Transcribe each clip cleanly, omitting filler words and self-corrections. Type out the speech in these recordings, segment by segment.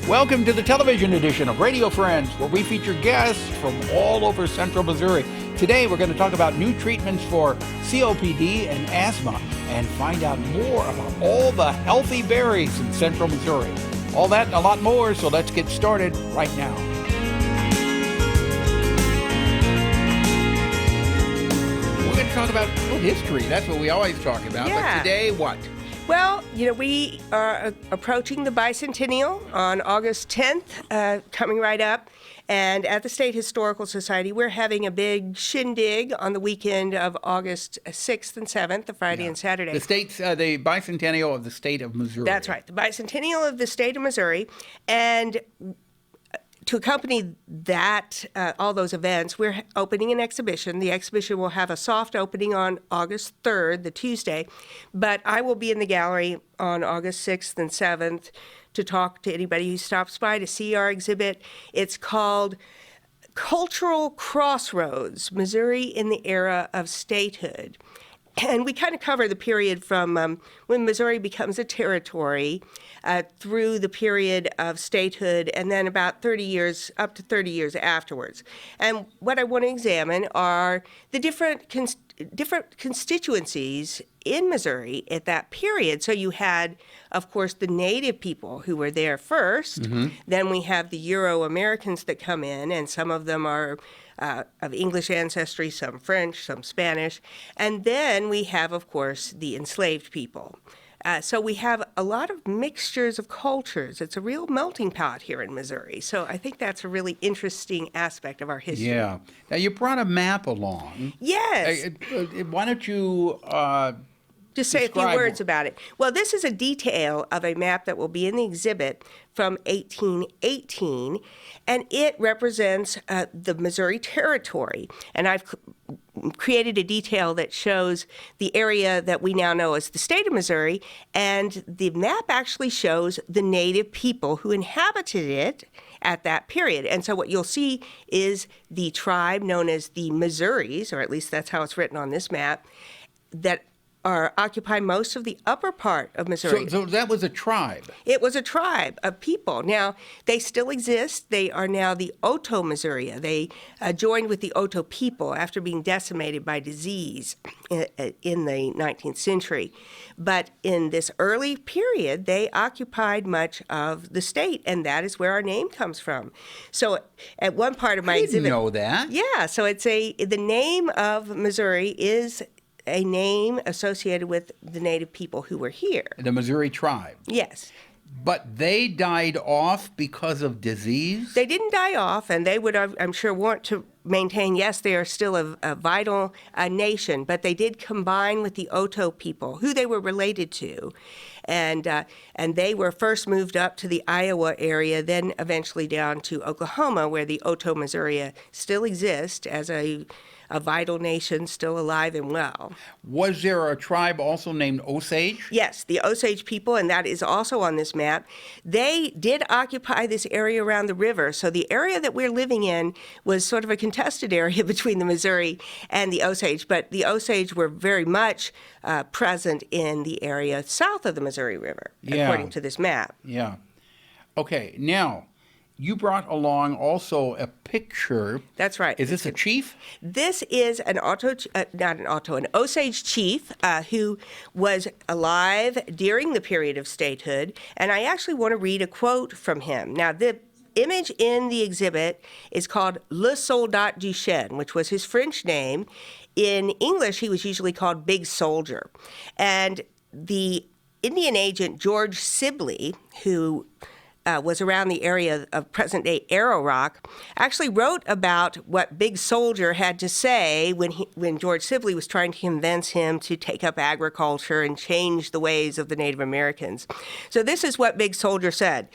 Welcome to the television edition of Radio Friends, where we feature guests from all over central Missouri. Today, we're going to talk about new treatments for COPD and asthma and find out more about all the healthy berries in central Missouri. All that and a lot more, so let's get started right now. We're going to talk about history. That's what we always talk about. Yeah. But today, what? Well, we are approaching the bicentennial on August 10th, coming right up. And at the State Historical Society, we're having a big shindig on the weekend of August 6th and 7th, the Friday and Saturday. The bicentennial of the state of Missouri. That's right, the bicentennial of the state of Missouri. And to accompany that, all those events, we're opening an exhibition. The exhibition will have a soft opening on August 3rd, the Tuesday, but I will be in the gallery on August 6th and 7th to talk to anybody who stops by to see our exhibit. It's called Cultural Crossroads, Missouri in the Era of Statehood. And we kind of cover the period from when Missouri becomes a territory through the period of statehood and then about 30 years, up to 30 years afterwards. And what I want to examine are the different constituencies in Missouri at that period. So you had, of course, the native people who were there first. Mm-hmm. Then we have the Euro-Americans that come in, and some of them are of English ancestry, some French, some Spanish. And then we have, of course, the enslaved people. So we have a lot of mixtures of cultures. It's a real melting pot here in Missouri. So I think that's a really interesting aspect of our history. Yeah. Now, you brought a map along. Yes. Why don't you just say a few words about it. Well, this is a detail of a map that will be in the exhibit from 1818, and it represents the Missouri Territory. And I've created a detail that shows the area that we now know as the state of Missouri, and the map actually shows the native people who inhabited it at that period. And so what you'll see is the tribe known as the Missouris, or at least that's how it's written on this map, that occupy most of the upper part of Missouri. So that was a tribe? It was a tribe of people. Now, they still exist. They are now the Oto-Missouri. They joined with the Oto people after being decimated by disease in the 19th century. But in this early period, they occupied much of the state, and that is where our name comes from. So at one part of my exhibit... I didn't know that. Yeah, so the name of Missouri is a name associated with the native people who were here. The Missouri tribe. Yes. But they died off because of disease? They didn't die off, and they would, I'm sure, want to maintain, yes, they are still a vital nation, but they did combine with the Oto people, who they were related to. And they were first moved up to the Iowa area, then eventually down to Oklahoma, where the Oto-Missouri still exist as a vital nation, still alive and well. Was there a tribe also named Osage? Yes, the Osage people, and that is also on this map. They did occupy this area around the river, so the area that we're living in was sort of a contested area between the Missouri and the Osage, but the Osage were very much present in the area south of the Missouri River, according to this map. Yeah. Okay, now, you brought along also a picture. That's right. Is this a chief? This is an Osage chief who was alive during the period of statehood, and I actually want to read a quote from him. Now, the image in the exhibit is called Le Soldat du Chêne, which was his French name. In English, he was usually called Big Soldier. And the Indian agent George Sibley, who was around the area of present-day Arrow Rock, actually wrote about what Big Soldier had to say when George Sibley was trying to convince him to take up agriculture and change the ways of the Native Americans. So this is what Big Soldier said.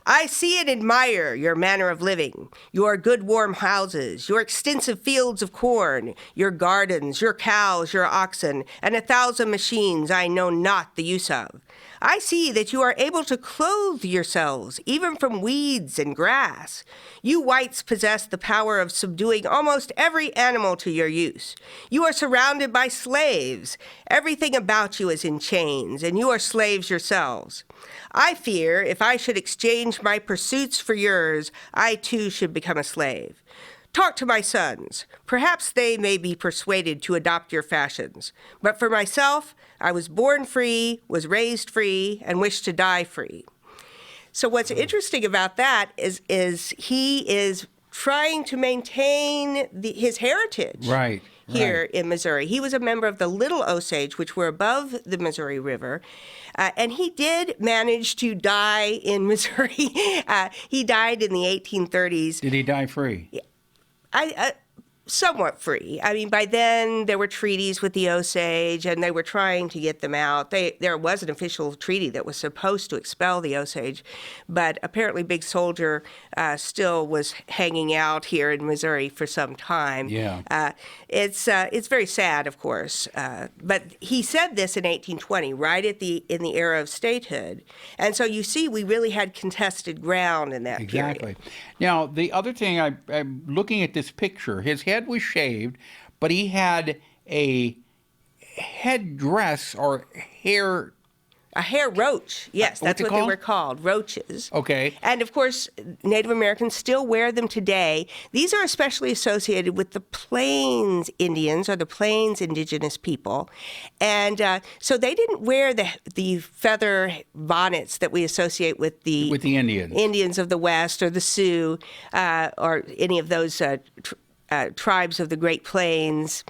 I see and admire your manner of living, your good warm houses, your extensive fields of corn, your gardens, your cows, your oxen, and 1,000 machines I know not the use of. I see that you are able to clothe yourselves, even from weeds and grass. You whites possess the power of subduing almost every animal to your use. You are surrounded by slaves. Everything about you is in chains, and you are slaves yourselves. I fear if I should exchange my pursuits for yours, I too should become a slave. Talk to my sons. Perhaps they may be persuaded to adopt your fashions. But for myself, I was born free, was raised free, and wish to die free. So what's interesting about that is he is trying to maintain his heritage here in Missouri. He was a member of the Little Osage, which were above the Missouri River, and he did manage to die in Missouri. He died in the 1830s. Did he die free? Somewhat free. I mean, by then there were treaties with the Osage, and they were trying to get them out. There was an official treaty that was supposed to expel the Osage, but apparently Big Soldier still was hanging out here in Missouri for some time. Yeah. It's very sad, of course. But he said this in 1820, right in the era of statehood, and so you see, we really had contested ground in that period. Exactly. Now, the other thing, I'm looking at this picture. His head was shaved, but he had a headdress or hair. A hair roach. Yes, that's what they were called, roaches. Okay. And of course, Native Americans still wear them today. These are especially associated with the Plains Indians, or the Plains indigenous people. And so they didn't wear the feather bonnets that we associate with the Indians. Indians of the West, or the Sioux, or any of those tribes of the Great Plains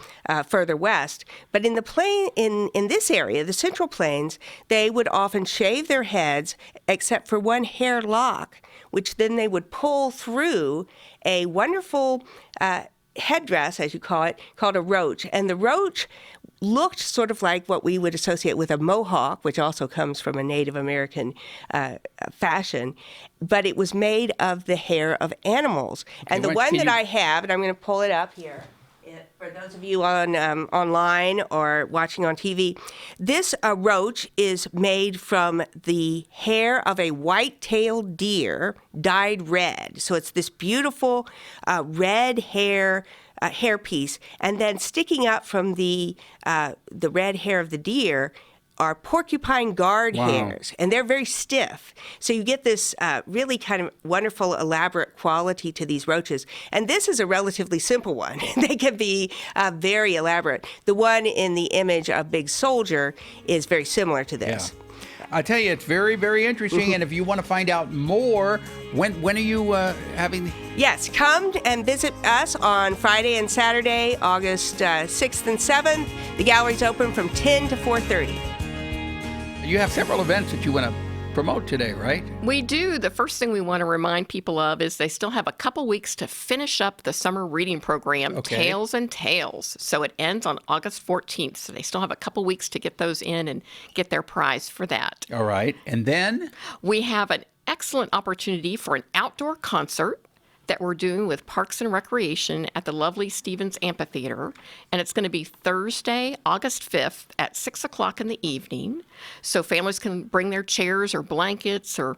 further west. But in this area, the Central Plains, they would often shave their heads except for one hair lock, which then they would pull through a wonderful headdress, as you call it, called a roach. And the roach looked sort of like what we would associate with a mohawk, which also comes from a Native American fashion, but it was made of the hair of animals. Okay, and the one that I have, and I'm going to pull it up here, for those of you online or watching on TV, this roach is made from the hair of a white-tailed deer dyed red. So it's this beautiful red hair hairpiece, and then sticking up from the red hair of the deer are porcupine guard hairs, and they're very stiff. So you get this really kind of wonderful, elaborate quality to these roaches. And this is a relatively simple one. They can be very elaborate. The one in the image of Big Soldier is very similar to this. Yeah. I tell you, it's very, very interesting. And if you want to find out more, when are you having? Yes, come and visit us on Friday and Saturday, August 6th and 7th. The gallery's open from 10 to 4:30. You have several events that you want to promote today, right? We do. The first thing we want to remind people of is they still have a couple weeks to finish up the summer reading program, Tales and Tales. So it ends on August 14th. So they still have a couple weeks to get those in and get their prize for that. All right. And then? We have an excellent opportunity for an outdoor concert that we're doing with Parks and Recreation at the lovely Stevens Amphitheater. And it's going to be Thursday, August 5th at 6 o'clock in the evening. So families can bring their chairs or blankets or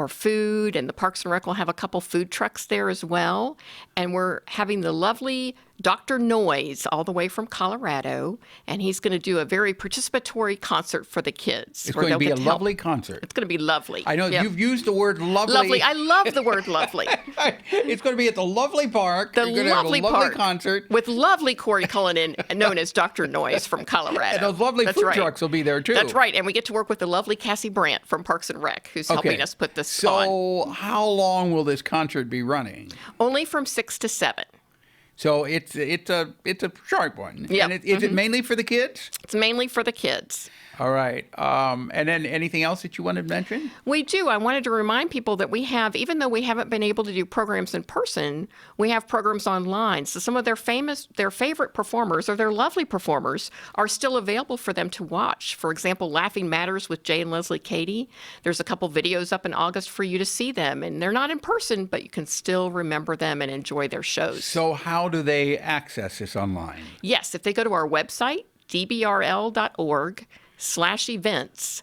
food, and the Parks and Rec will have a couple food trucks there as well. And we're having the lovely Dr. Noise all the way from Colorado, and he's going to do a very participatory concert for the kids. It's going to be a lovely concert. It's going to be lovely. I know you've used the word lovely. Lovely. I love the word lovely. It's going to be at the lovely park. The You're lovely going to have a lovely park concert. With lovely Corey Cullinan, known as Dr. Noise from Colorado. And those lovely food trucks will be there, too. That's right. And we get to work with the lovely Cassie Brandt from Parks and Rec, who's helping us put this on. So how long will this concert be running? Only from 6 to 7. So it's a sharp one. Yeah. And is it mainly for the kids? It's mainly for the kids. All right. And then anything else that you want to mention? We do. I wanted to remind people that we have, even though we haven't been able to do programs in person, we have programs online. So some of their favorite performers, or their lovely performers, are still available for them to watch. For example, Laughing Matters with Jay and Leslie Cady. There's a couple videos up in August for you to see them. And they're not in person, but you can still remember them and enjoy their shows. So how do they access this online? Yes, if they go to our website, dbrl.org/events,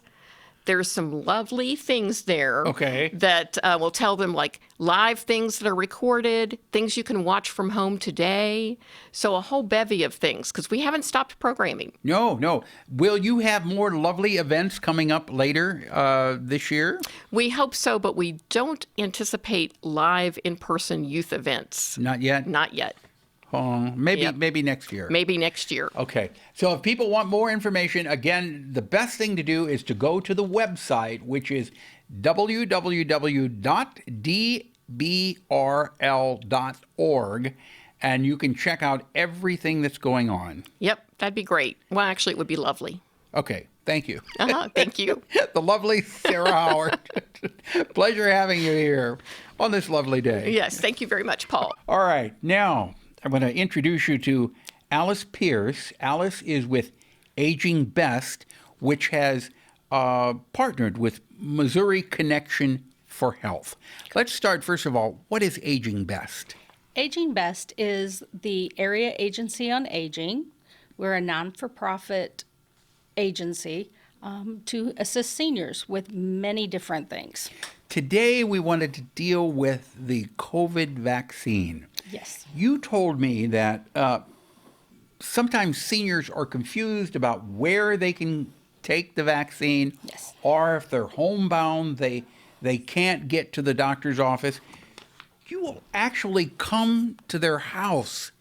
There's some lovely things there Okay. that will tell them like live things that are recorded, things you can watch from home today. So a whole bevy of things because we haven't stopped programming. No, no. Will you have more lovely events coming up later this year? We hope so, but we don't anticipate live in-person youth events. Not yet? Not yet. Maybe Yep. maybe next year. Maybe next year. Okay. So if people want more information, again, the best thing to do is to go to the website, which is www.dbrl.org, and you can check out everything that's going on. Yep, that'd be great. Well, actually, it would be lovely. Okay. Thank you. Thank you. The lovely Sarah Howard. Pleasure having you here on this lovely day. Yes, thank you very much, Paul. All right. Now, I'm going to introduce you to Alice Pierce. Alice is with Aging Best, which has partnered with Missouri Connection for Health. Let's start, first of all, what is Aging Best? Aging Best is the Area Agency on Aging. We're a non-for-profit agency to assist seniors with many different things. Today, we wanted to deal with the COVID vaccine. Yes. You told me that sometimes seniors are confused about where they can take the vaccine, Yes. or if they're homebound, they can't get to the doctor's office. You will actually come to their house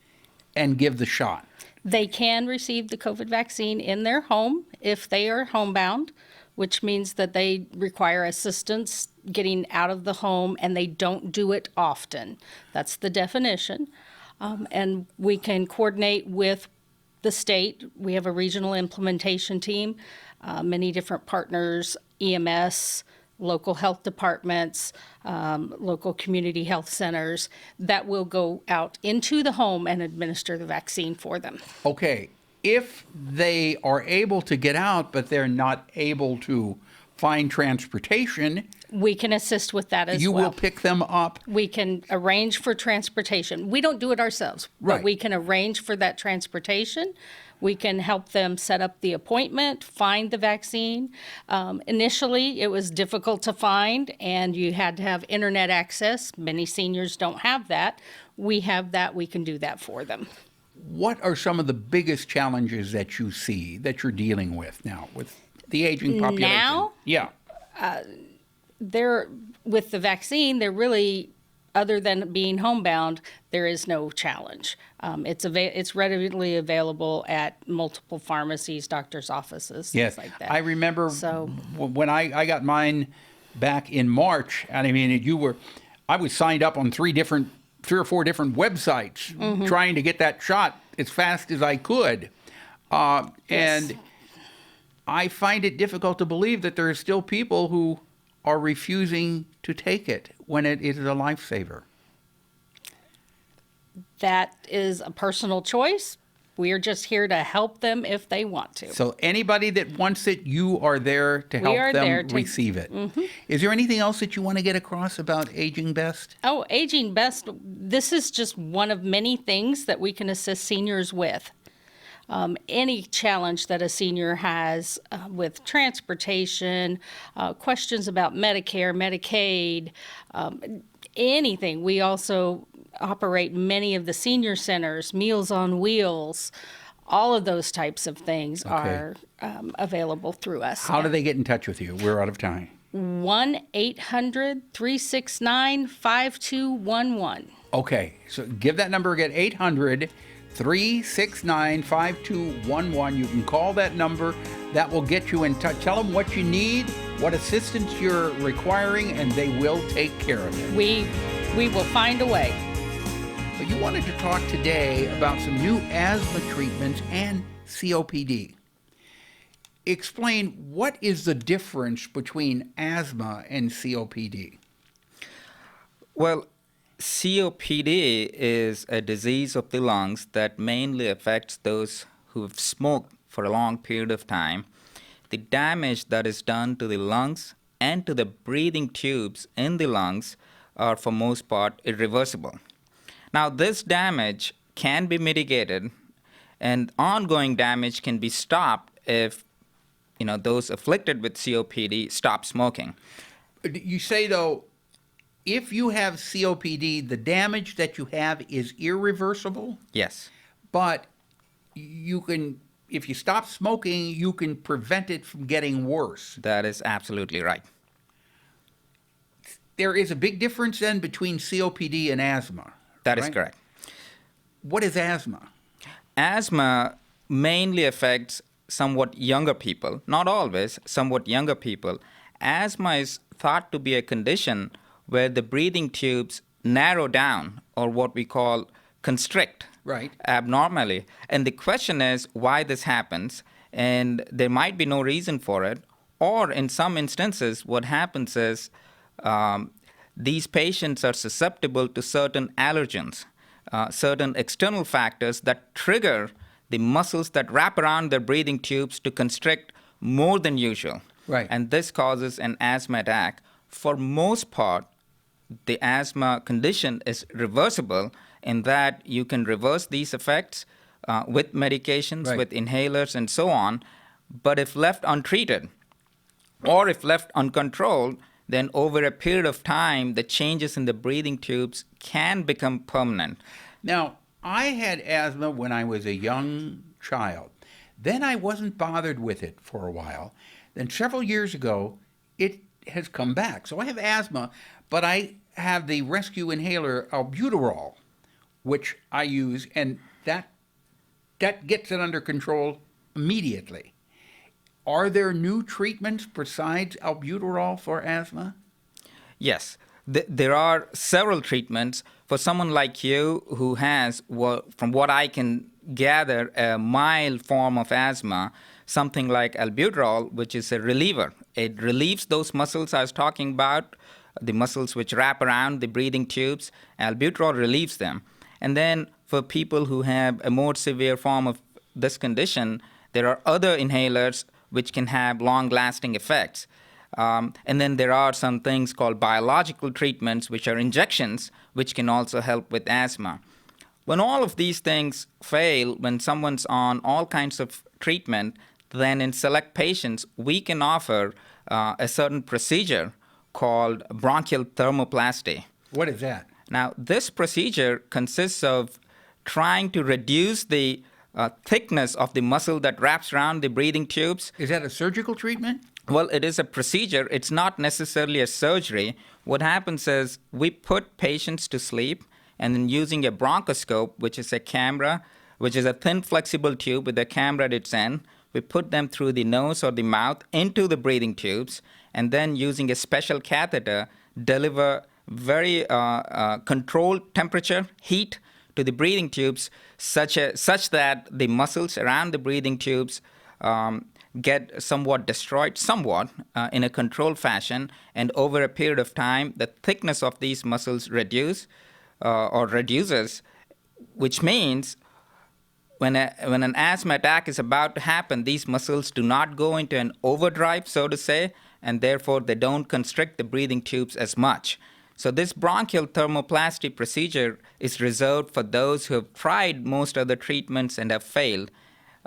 and give the shot. They can receive the COVID vaccine in their home if they are homebound, which means that they require assistance getting out of the home and they don't do it often. That's the definition. And we can coordinate with the state. We have a regional implementation team, many different partners, EMS, local health departments, local community health centers that will go out into the home and administer the vaccine for them. Okay, if they are able to get out, but they're not able to find transportation, We can assist with that as you well. will pick them up. We can arrange for transportation. We don't do it ourselves, Right. but we can arrange for that transportation. We can help them set up the appointment, find the vaccine. Initially, it was difficult to find, and you had to have internet access. Many seniors don't have that. We have that. We can do that for them. What are some of the biggest challenges that you see that you're dealing with now with the aging population? Now? Yeah. There, with the vaccine, there really, other than being homebound, there is no challenge. It's readily available at multiple pharmacies, doctors' offices, Yes. things like that. I remember So- when I got mine back in March, and I mean, I was signed up on three or four different websites Mm-hmm. trying to get that shot as fast as I could. And I find it difficult to believe that there are still people who are refusing to take it when it is a lifesaver. That is a personal choice. We are just here to help them if they want to. So anybody that wants it, you are there to help are them there to- receive it. Is there anything else that you want to get across about Aging Best? Oh, Aging Best, this is just one of many things that we can assist seniors with. Any challenge that a senior has with transportation, questions about Medicare, Medicaid, anything. We also operate many of the senior centers, Meals on Wheels. All of those types of things are available through us. How do they get in touch with you? We're out of time. 1-800-369-5211. Okay, so give that number again, 800-369-5211. You can call that number. That will get you in touch. Tell them what you need, what assistance you're requiring, and they will take care of it. We will find a way. But you wanted to talk today about some new asthma treatments and COPD. Explain what is the difference between asthma and COPD? Well, COPD is a disease of the lungs that mainly affects those who have smoked for a long period of time. The damage that is done to the lungs and to the breathing tubes in the lungs are for most part irreversible. Now, this damage can be mitigated and ongoing damage can be stopped if those afflicted with COPD stop smoking. You say, though, if you have COPD, the damage that you have is irreversible, Yes, but you can, if you stop smoking, you can prevent it from getting worse. that is absolutely right. There is a big difference then between COPD and asthma. That is right? correct. What is asthma? Asthma mainly affects somewhat younger people, not always, somewhat younger people. Asthma is thought to be a condition where the breathing tubes narrow down, or what we call constrict, Right. abnormally. And the question is why this happens, and there might be no reason for it. Or in some instances, what happens is these patients are susceptible to certain allergens, certain external factors that trigger the muscles that wrap around their breathing tubes to constrict more than usual. Right. And this causes an asthma attack. For most part, the asthma condition is reversible in that you can reverse these effects with medications, Right. with inhalers, and so on. But if left untreated or if left uncontrolled, then over a period of time, the changes in the breathing tubes can become permanent. Now, I had asthma when I was a young child. Then I wasn't bothered with it for a while. Then several years ago, it has come back. So I have asthma, but I have the rescue inhaler albuterol, which I use, and that gets it under control immediately. Are there new treatments besides albuterol for asthma? Yes, there are several treatments for someone like you who has, from what I can gather, a mild form of asthma, something like albuterol, which is a reliever. It relieves those muscles I was talking about, the muscles which wrap around the breathing tubes. Albuterol relieves them. And then for people who have a more severe form of this condition, there are other inhalers which can have long-lasting effects. And then there are some things called biological treatments, which are injections, which can also help with asthma. When all of these things fail, when someone's on all kinds of treatment, then in select patients, we can offer a certain procedure called bronchial thermoplasty. What is that? Now, this procedure consists of trying to reduce the thickness of the muscle that wraps around the breathing tubes. Is that a surgical treatment? Well, it is a procedure. It's not necessarily a surgery. What happens is we put patients to sleep, and then using a bronchoscope, which is a camera, which is a thin flexible tube with a camera at its end, we put them through the nose or the mouth into the breathing tubes, and then using a special catheter, deliver very controlled temperature, heat to the breathing tubes, such that the muscles around the breathing tubes get somewhat destroyed, in a controlled fashion, and over a period of time, the thickness of these muscles reduces, which means when an asthma attack is about to happen, these muscles do not go into an overdrive, so to say, and therefore they don't constrict the breathing tubes as much. So this bronchial thermoplasty procedure is reserved for those who have tried most other treatments and have failed.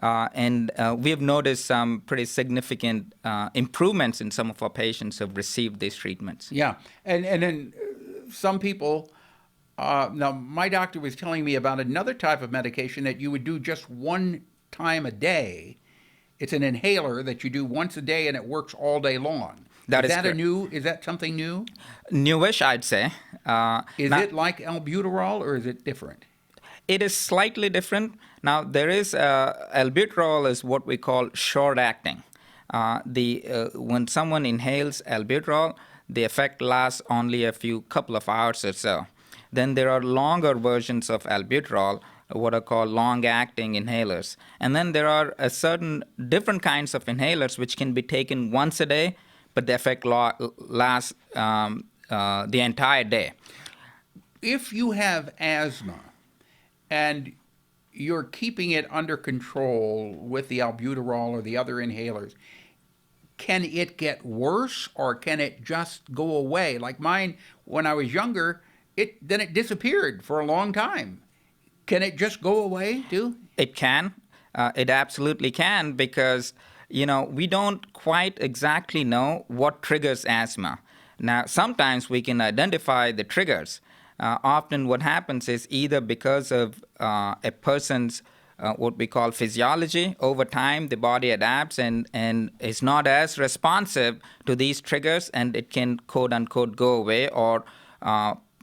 And we have noticed some pretty significant improvements in some of our patients who have received these treatments. Yeah, and then some people, now my doctor was telling me about another type of medication that you would do just one time a day. It's an inhaler that you do once a day and it works all day long. Is that something new? Newish, I'd say. Is it like albuterol or is it different? It is slightly different. Now, there is albuterol is what we call short-acting. When someone inhales albuterol, the effect lasts only a couple of hours or so. Then there are longer versions of albuterol, what are called long-acting inhalers. And then there are certain different kinds of inhalers which can be taken once a day, but the effect lasts the entire day. If you have asthma and you're keeping it under control with the albuterol or the other inhalers, can it get worse or can it just go away? Like mine, when I was younger, it disappeared for a long time. Can it just go away too? It can. It absolutely can, because we don't quite exactly know what triggers asthma. Now, sometimes we can identify the triggers. Often what happens is either because of a person's what we call physiology. Over time, the body adapts and is not as responsive to these triggers, and it can, quote unquote, go away, or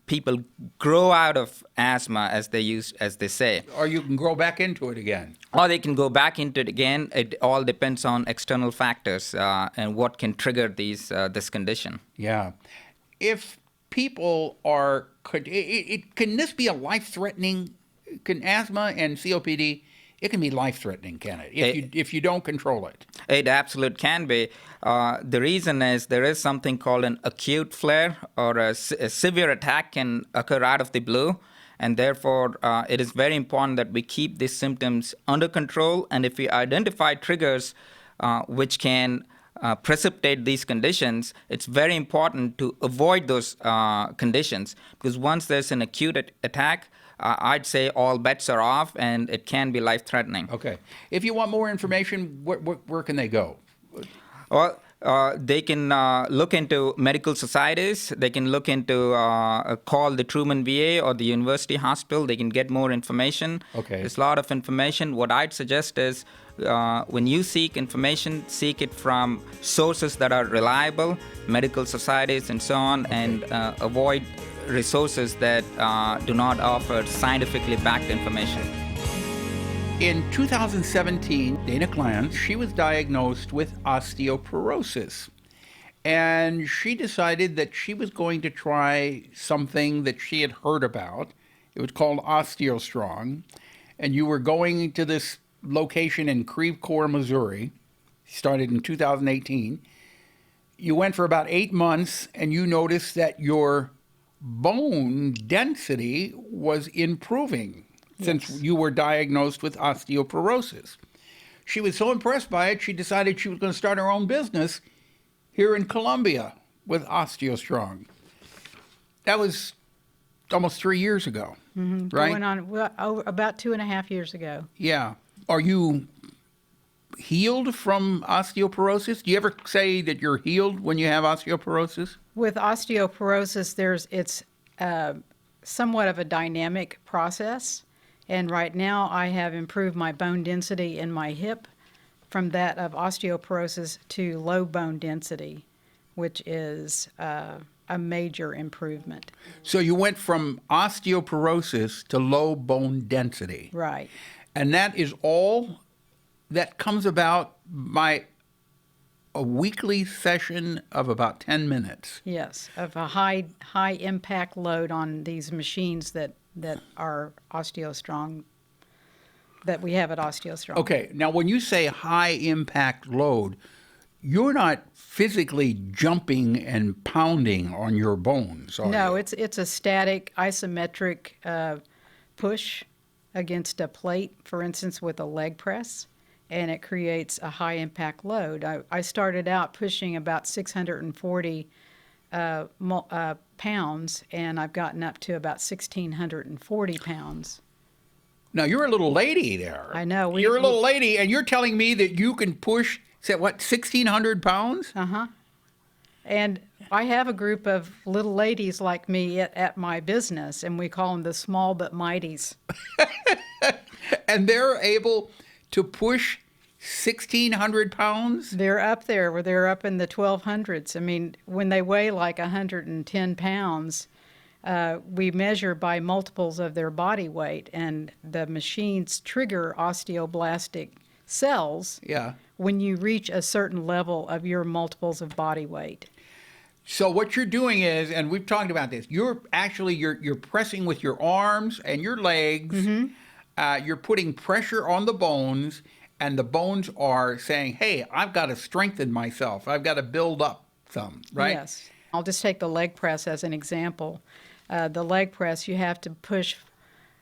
people grow out of asthma, as they say. Or you can grow back into it again. Or they can go back into it again. It all depends on external factors and what can trigger this condition. Yeah. If people are, can this be a life-threatening, can asthma and COPD, it can be life-threatening, can it? If you don't control it. It absolutely can be. The reason is there is something called an acute flare, or a severe attack can occur out of the blue. And therefore, it is very important that we keep these symptoms under control. And if we identify triggers which can precipitate these conditions, it's very important to avoid those conditions. Because once there's an acute attack, I'd say all bets are off, and it can be life-threatening. Okay. If you want more information, where can they go? Well, they can look into medical societies. They can look into call the Truman VA or the University Hospital. They can get more information. Okay. There's a lot of information. What I'd suggest is when you seek information, seek it from sources that are reliable, medical societies and so on, Okay. and avoid resources that do not offer scientifically backed information. In 2017, Dana Clance, she was diagnosed with osteoporosis. And she decided that she was going to try something that she had heard about. It was called Osteostrong. And you were going to this location in Creve Coeur, Missouri. Started in 2018. You went for about 8 months, and you noticed that your bone density was improving. Since you were diagnosed with osteoporosis. She was so impressed by it, she decided she was going to start her own business here in Columbia with Osteostrong. That was almost 3 years ago, right? Going on about 2.5 years ago. Yeah. Are you healed from osteoporosis? Do you ever say that you're healed when you have osteoporosis? With osteoporosis, it's somewhat of a dynamic process. And right now, I have improved my bone density in my hip from that of osteoporosis to low bone density, which is a major improvement. So you went from osteoporosis to low bone density. Right. And that is all that comes about by a weekly session of about 10 minutes. Yes, of a high impact load on these machines that are Osteostrong, that we have at Osteostrong. Okay, now when you say high impact load, you're not physically jumping and pounding on your bones, are No, you? it's a static isometric push against a plate, for instance, with a leg press, and it creates a high impact load. I started out pushing about 640 pounds, and I've gotten up to about 1,640 pounds. Now you're a little lady there. I know. You're a little lady, and you're telling me that you can push, say, what, 1,600 pounds? Uh-huh. And I have a group of little ladies like me at my business, and we call them the small but mighties. And they're able to push 1,600 pounds? They're up there, where they're up in the 1,200s. I mean, when they weigh like 110 pounds, we measure by multiples of their body weight, and the machines trigger osteoblastic cells Yeah. when you reach a certain level of your multiples of body weight. So what you're doing is, and we've talked about this, you're pressing with your arms and your legs. Mm-hmm. You're putting pressure on the bones, and the bones are saying, hey, I've got to strengthen myself. I've got to build up some, right? Yes. I'll just take the leg press as an example. The leg press, you have to push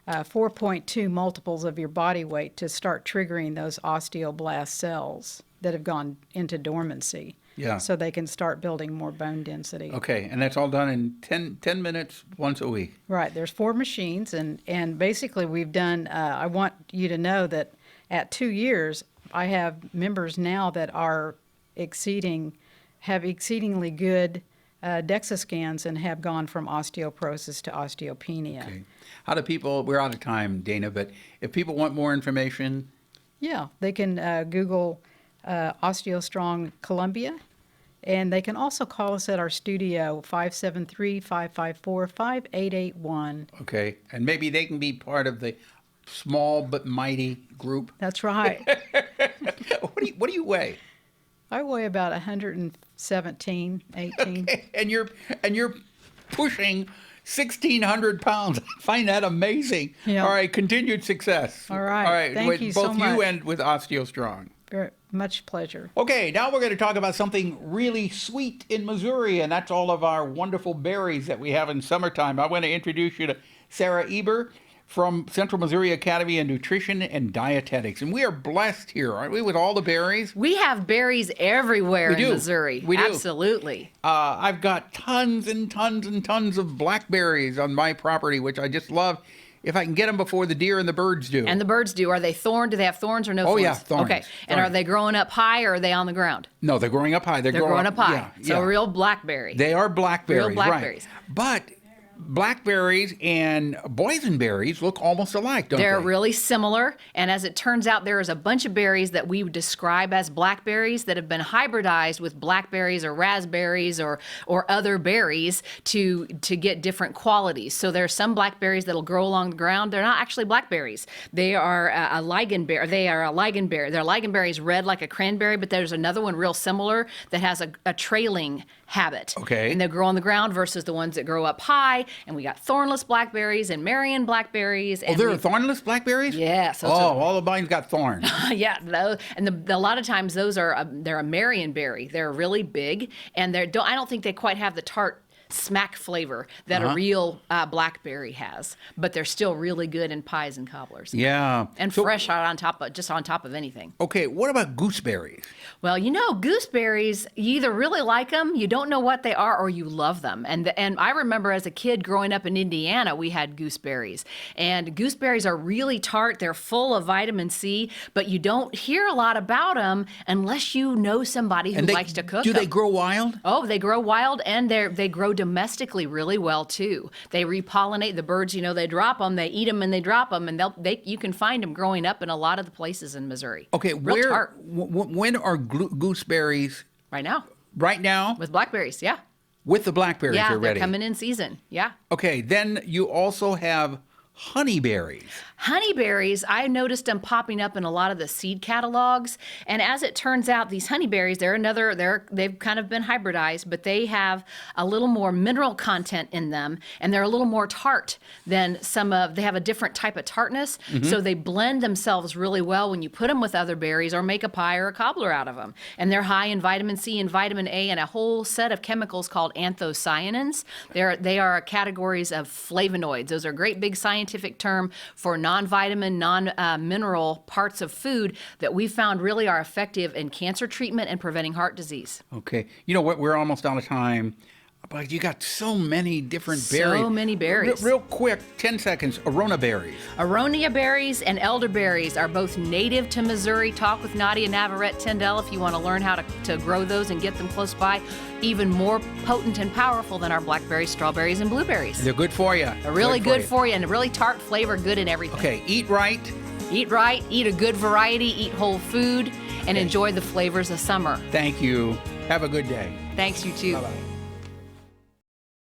4.2 multiples of your body weight to start triggering those osteoblast cells that have gone into dormancy. Yeah. So they can start building more bone density. Okay, and that's all done in 10 minutes once a week. Right. There's 4 machines, and basically we've done, I want you to know that at 2 years, I have members now that are have exceedingly good DEXA scans and have gone from osteoporosis to osteopenia. Okay. How do people, we're out of time, Dana, but if people want more information, Yeah, they can Google Osteostrong Columbia, and they can also call us at our studio, 573-554-5881. okay, and maybe they can be part of the small but mighty group. That's right. What do you weigh? I weigh about 117, 18. And you're pushing 1,600 pounds. I find that amazing. Yeah. All right, continued success. All right. All right, Thank with you so both you much. and with Osteostrong. Very much pleasure. Okay, now we're going to talk about something really sweet in Missouri, and that's all of our wonderful berries that we have in summertime. I want to introduce you to Sarah Eber from Central Missouri Academy of Nutrition and Dietetics. And we are blessed here, aren't we, with all the berries? We have berries everywhere We do. in Missouri. We do. Absolutely. I've got tons and tons and tons of blackberries on my property, which I just love. If I can get them before the deer and the birds do. And the birds do. Are they thorned? Do they have thorns or no Oh, thorns? yeah, thorns. Okay. And are Thorns. they growing up high or are they on the ground? No, they're growing up high. They're growing up high. Yeah, So yeah. a real blackberry. They are blackberries, Real blackberries. right? But blackberries and boysenberries look almost alike, don't They're they? really similar, and as it turns out, there is a bunch of berries that we would describe as blackberries that have been hybridized with blackberries or raspberries or other berries to get different qualities. So there are some blackberries that'll grow along the ground. They're not actually blackberries. They are a ligonberry. They are a ligonberry. Their ligonberry is red like a cranberry, but there's another one real similar that has a trailing habit. Okay. And they grow on the ground versus the ones that grow up high. And we got thornless blackberries and Marion blackberries. Oh, And there we- are thornless blackberries? Yes, Oh, those are- all of mine's got thorns. yeah, and a lot of times those are they're a Marion berry. They're really big, and I don't think they quite have the tart smack flavor that a real blackberry has, but they're still really good in pies and cobblers. Yeah. And So- fresh on top of anything. Okay, what about gooseberries? Well, gooseberries, you either really like them, you don't know what they are, or you love them. And I remember as a kid growing up in Indiana, we had gooseberries. And gooseberries are really tart. They're full of vitamin C, but you don't hear a lot about them unless you know somebody who likes to cook Do them. they grow wild? Oh, they grow wild, and they grow domestically really well too. They repollinate the birds. They drop them, they eat them, and they drop them, and you can find them growing up in a lot of the places in Missouri. Okay, Real tart when are gooseberries? right now Right now, with blackberries. Yeah, with the blackberries yeah, already. they're coming in season. Yeah. Okay, then you also have honeyberries. Honeyberries, I noticed them popping up in a lot of the seed catalogs. And as it turns out, these honeyberries, they've kind of been hybridized, but they have a little more mineral content in them, and they're a little more tart than they have a different type of tartness. So they blend themselves really well when you put them with other berries or make a pie or a cobbler out of them. And they're high in vitamin C and vitamin A and a whole set of chemicals called anthocyanins. They are categories of flavonoids. Those are a great big scientific term for non-vitamin, non-mineral parts of food that we found really are effective in cancer treatment and preventing heart disease. Okay, you know what? We're almost out of time. But you got so many different berries. So many berries. Real quick, 10 seconds. Arona berries. Aronia berries and elderberries are both native to Missouri. Talk with Nadia Navarrete Tyndall if you want to learn how to grow those and get them close by. Even more potent and powerful than our blackberries, strawberries, and blueberries. They're good for you. They're really good for you and a really tart flavor, good in everything. Okay, eat right. Eat right, eat a good variety, eat whole food, and enjoy the flavors of summer. Thank you. Have a good day. Thanks, you too. Bye-bye.